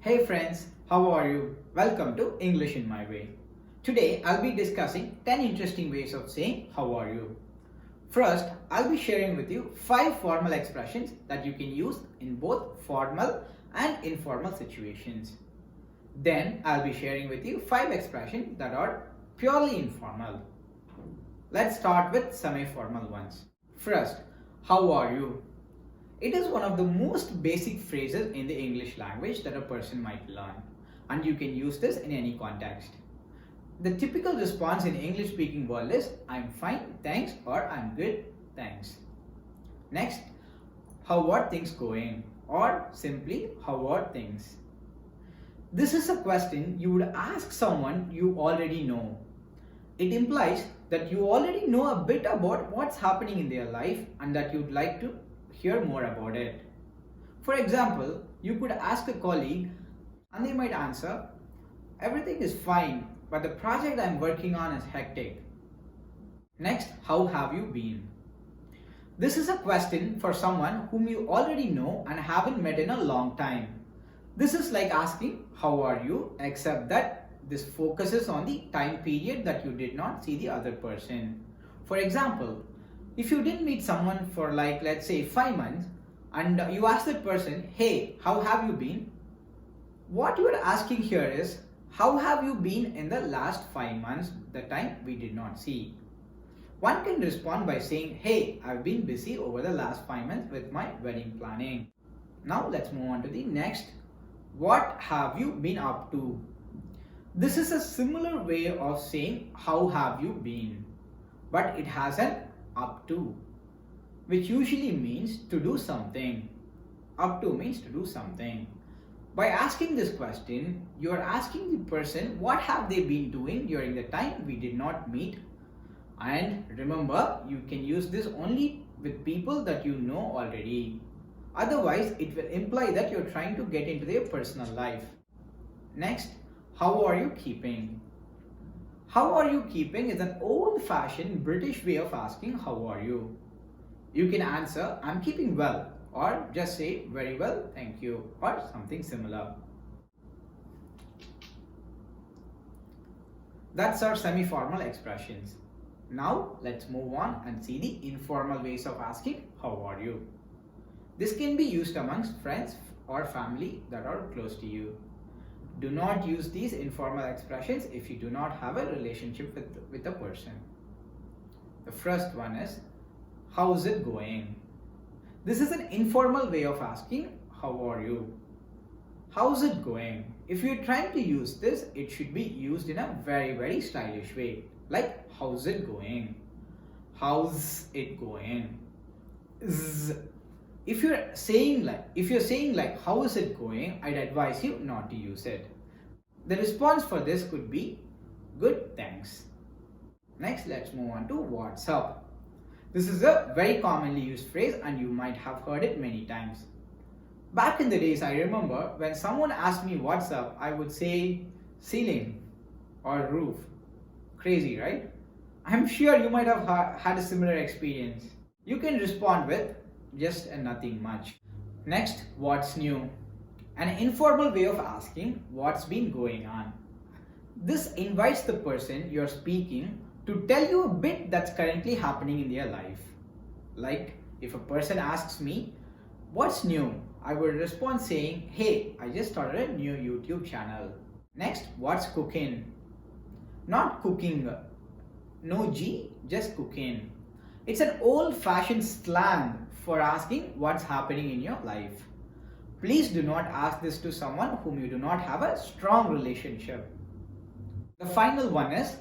Hey friends, how are you? Welcome to English in My Way. Today I'll be discussing 10 interesting ways of saying how are you. First, I'll be sharing with you 5 formal expressions that you can use in both formal and informal situations. Then I'll be sharing with you 5 expressions that are purely informal. Let's start with semi-formal ones. First, how are you? It is one of the most basic phrases in the English language that a person might learn, and you can use this in any context. The typical response in English speaking world is I'm fine, thanks, or I'm good, thanks. Next, how are things going, or simply how are things. This is a question you would ask someone you already know. It implies that you already know a bit about what's happening in their life and that you'd like to hear more about it. For example, you could ask a colleague and they might answer, everything is fine, but the project I'm working on is hectic. Next, how have you been? This is a question for someone whom you already know and haven't met in a long time. This is like asking, how are you? Except that this focuses on the time period that you did not see the other person. For example, if you didn't meet someone for let's say 5 months and you ask that person, hey, how have you been? What you are asking here is, how have you been in the last 5 months, the time we did not see? One can respond by saying, hey, I've been busy over the last 5 months with my wedding planning. Now let's move on to the next. What have you been up to? This is a similar way of saying how have you been, but it has an up to, which usually means to do something. Up to means to do something. By asking this question, you are asking the person what have they been doing during the time we did not meet. And remember, you can use this only with people that you know already. Otherwise, it will imply that you're trying to get into their personal life. Next, how are you keeping? How are you keeping is an old-fashioned British way of asking how are you. You can answer I'm keeping well, or just say very well, thank you, or something similar. That's our semi-formal expressions. Now let's move on and see the informal ways of asking how are you. This can be used amongst friends or family that are close to you. Do not use these informal expressions if you do not have a relationship with a person. The first one is, how's it going? This is an informal way of asking, how are you? How's it going? If you're trying to use this, it should be used in a very stylish way. Like, how's it going? How's it going? If you're saying how is it going, I'd advise you not to use it. The response for this could be good, thanks. Next, let's move on to what's up. This is a very commonly used phrase and you might have heard it many times. Back in the days, I remember when someone asked me what's up, I would say ceiling or roof. Crazy, right? I'm sure you might have had a similar experience. You can respond with just and nothing much. Next, what's new? An informal way of asking what's been going on. This invites the person you're speaking to tell you a bit that's currently happening in their life. Like, if a person asks me, what's new? I would respond saying, hey, I just started a new YouTube channel. Next, what's cooking? Not cooking, no G, just cooking. It's an old-fashioned slang for asking what's happening in your life. Please do not ask this to someone whom you do not have a strong relationship. The final one is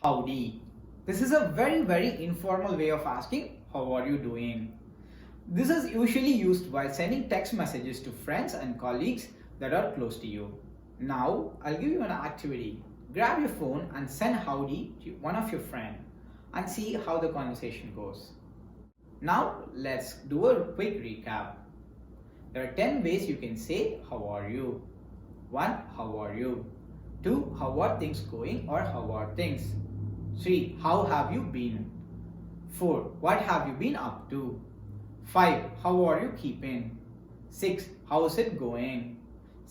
howdy. This is a very informal way of asking how are you doing. This is usually used while sending text messages to friends and colleagues that are close to you. Now, I'll give you an activity. Grab your phone and send howdy to one of your friends and see how the conversation goes. Now, let's do a quick recap. There are 10 ways you can say how are you. 1. How are you? 2. How are things going or how are things? 3. How have you been? 4. What have you been up to? 5. How are you keeping? 6. How is it going?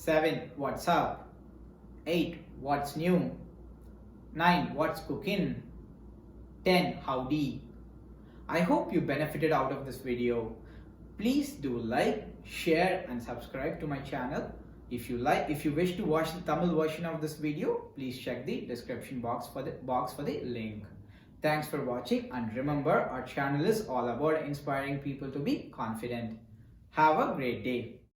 7. What's up? 8. What's new? 9. What's cooking? 10. Howdy. I hope you benefited out of this video. Please do like, share and subscribe to my channel. If you wish to watch the Tamil version of this video, please check the description box for the link. Thanks for watching, and remember, our channel is all about inspiring people to be confident. Have a great day.